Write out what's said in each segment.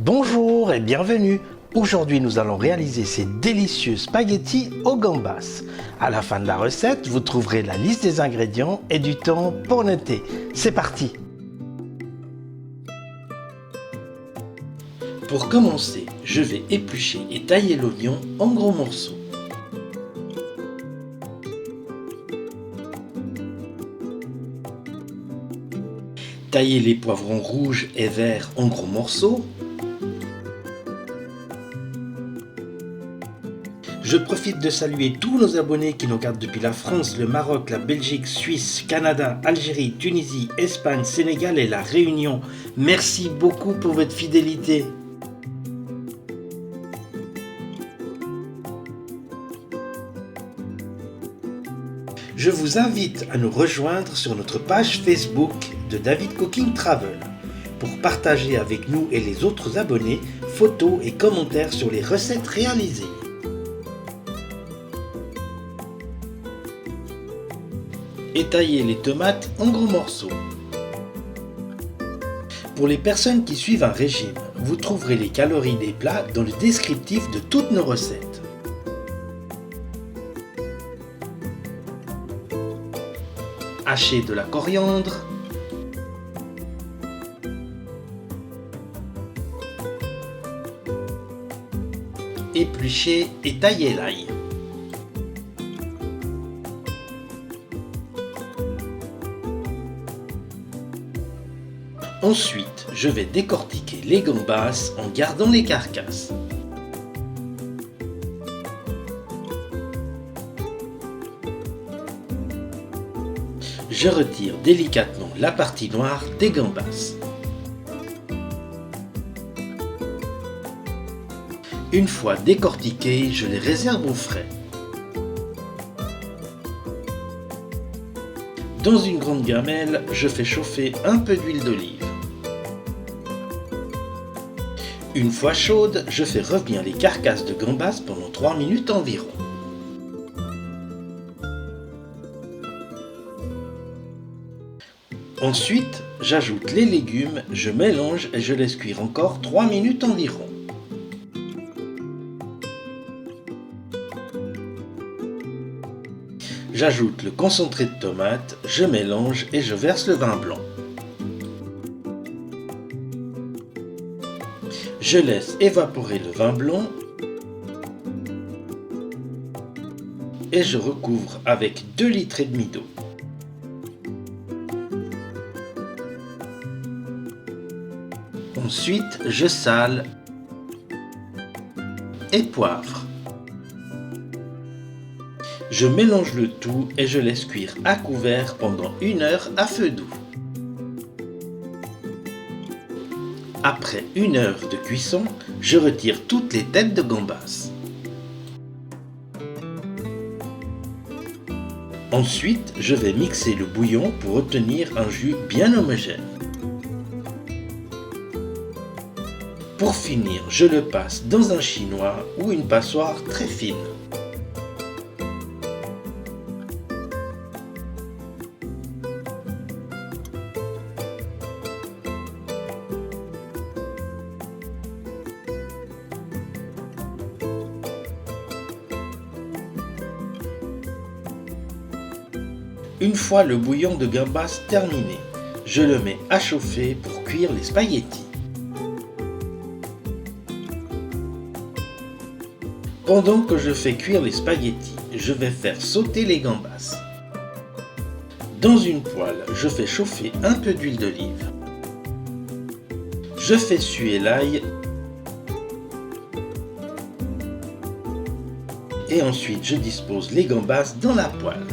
Bonjour et bienvenue. Aujourd'hui, nous allons réaliser ces délicieux spaghettis aux gambas. À la fin de la recette, vous trouverez la liste des ingrédients et du temps pour noter. C'est parti. Pour commencer, je vais éplucher et tailler l'oignon en gros morceaux. Tailler les poivrons rouges et verts en gros morceaux. Je profite de saluer tous nos abonnés qui nous regardent depuis la France, le Maroc, la Belgique, Suisse, Canada, Algérie, Tunisie, Espagne, Sénégal et la Réunion. Merci beaucoup pour votre fidélité. Je vous invite à nous rejoindre sur notre page Facebook de David Cooking Travel pour partager avec nous et les autres abonnés photos et commentaires sur les recettes réalisées. Étailler les tomates en gros morceaux. Pour les personnes qui suivent un régime, vous trouverez les calories des plats dans le descriptif de toutes nos recettes. Hacher de la coriandre. Éplucher et tailler l'ail. Ensuite, je vais décortiquer les gambas en gardant les carcasses. Je retire délicatement la partie noire des gambas. Une fois décortiquées, je les réserve au frais. Dans une grande gamelle, je fais chauffer un peu d'huile d'olive. Une fois chaude, je fais revenir les carcasses de gambas pendant 3 minutes environ. Ensuite, j'ajoute les légumes, je mélange et je laisse cuire encore 3 minutes environ. J'ajoute le concentré de tomate, je mélange et je verse le vin blanc. Je laisse évaporer le vin blanc et je recouvre avec 2,5 litres d'eau. Ensuite, je sale et poivre. Je mélange le tout et je laisse cuire à couvert pendant 1 heure à feu doux. Après 1 heure de cuisson, je retire toutes les têtes de gambas. Ensuite, je vais mixer le bouillon pour obtenir un jus bien homogène. Pour finir, je le passe dans un chinois ou une passoire très fine. Une fois le bouillon de gambas terminé, je le mets à chauffer pour cuire les spaghettis. Pendant que je fais cuire les spaghettis, je vais faire sauter les gambas. Dans une poêle, je fais chauffer un peu d'huile d'olive. Je fais suer l'ail et ensuite je dispose les gambas dans la poêle.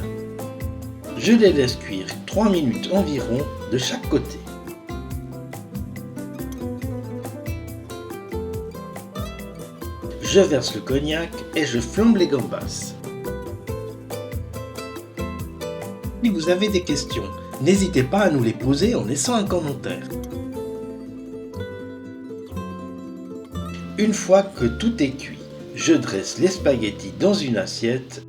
Je les laisse cuire 3 minutes environ de chaque côté. Je verse le cognac et je flambe les gambas. Si vous avez des questions, n'hésitez pas à nous les poser en laissant un commentaire. Une fois que tout est cuit, je dresse les spaghettis dans une assiette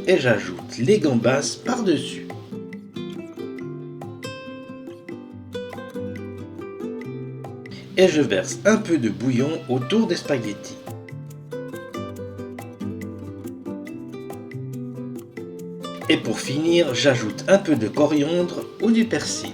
et j'ajoute les gambas par-dessus. et je verse un peu de bouillon autour des spaghettis. Et pour finir, j'ajoute un peu de coriandre ou du persil.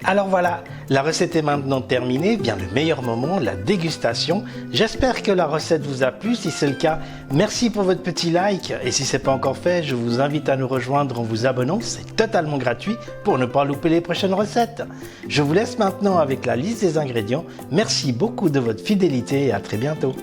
Alors voilà, la recette est maintenant terminée, vient le meilleur moment, la dégustation. J'espère que la recette vous a plu, si c'est le cas, merci pour votre petit like. Et si ce n'est pas encore fait, je vous invite à nous rejoindre en vous abonnant, c'est totalement gratuit pour ne pas louper les prochaines recettes. Je vous laisse maintenant avec la liste des ingrédients. Merci beaucoup de votre fidélité et à très bientôt.